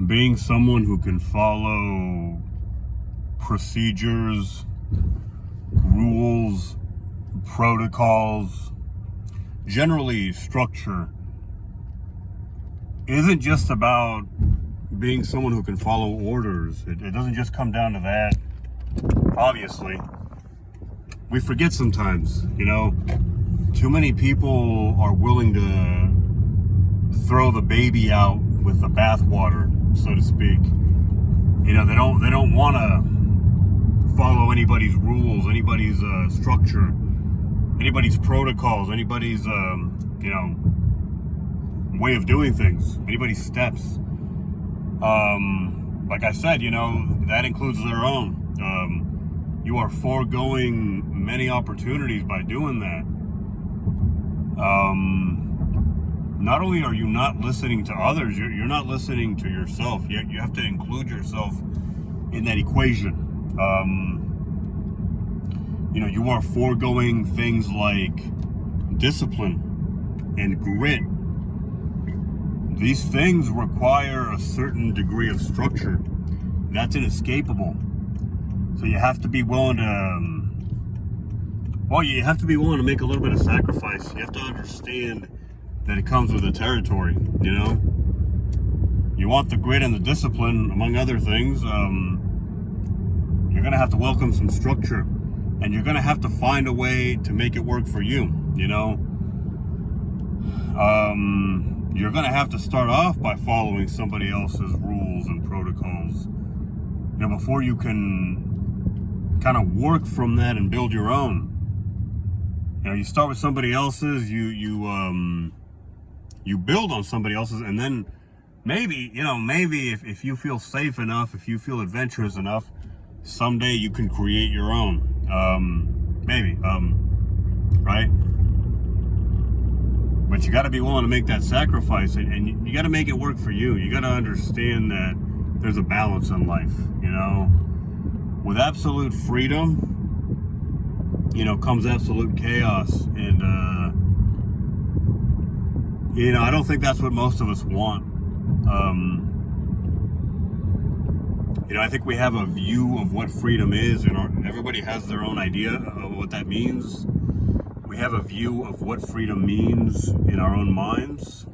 being someone who can follow procedures, rules, protocols, generally structure, isn't just about being someone who can follow orders. It doesn't just come down to that. Obviously, we forget sometimes, too many people are willing to throw the baby out with the bathwater, so to speak. They don't want to follow anybody's rules, anybody's structure, anybody's protocols, anybody's way of doing things, anybody's steps. Like I said, that includes their own. You are foregoing many opportunities by doing that. Not only are you not listening to others, you're not listening to yourself. You have to include yourself in that equation. You are foregoing things like discipline and grit. These things require a certain degree of structure. That's inescapable. So you have to be willing to, you have to be willing to make a little bit of sacrifice. You have to understand that it comes with the territory, You want the grit and the discipline, among other things. You're going to have to welcome some structure. And you're going to have to find a way to make it work for you, You're going to have to start off by following somebody else's rules and protocols, before you can kind of work from that and build your own. You start with somebody else's, you build on somebody else's, and then maybe if you feel safe enough, if you feel adventurous enough, someday you can create your own. Right? But you got to be willing to make that sacrifice, and you got to make it work for you. You got to understand that there's a balance in life, With absolute freedom, comes absolute chaos. And, I don't think that's what most of us want. I think we have a view of what freedom is, and everybody has their own idea of what that means. We have a view of what freedom means in our own minds.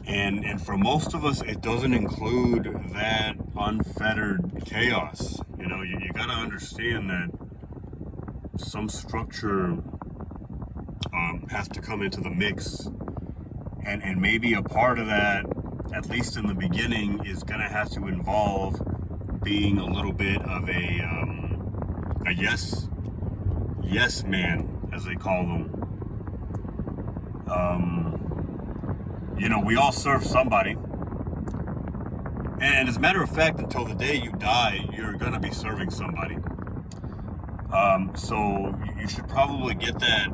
And for most of us, it doesn't include that unfettered chaos. You got to understand that some structure has to come into the mix. And maybe a part of that, at least in the beginning, is going to have to involve being a little bit of a yes man, as they call them. We all serve somebody. And as a matter of fact, until the day you die, you're going to be serving somebody. So you should probably get that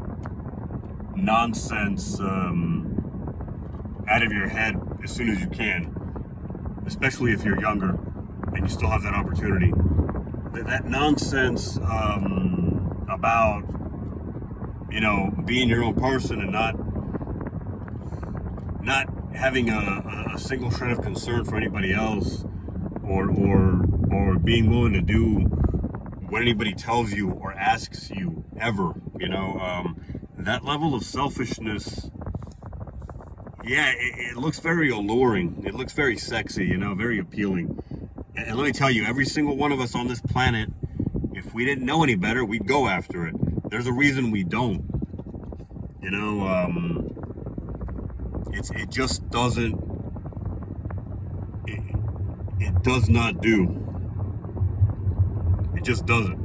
nonsense out of your head as soon as you can, especially if you're younger and you still have that opportunity. That nonsense about being your own person and not having a single shred of concern for anybody else, or being willing to do what anybody tells you or asks you ever. That level of selfishness, it looks very alluring. It looks very sexy, very appealing. And let me tell you, every single one of us on this planet, if we didn't know any better, we'd go after it. There's a reason we don't. It just doesn't, it does not do. It just doesn't.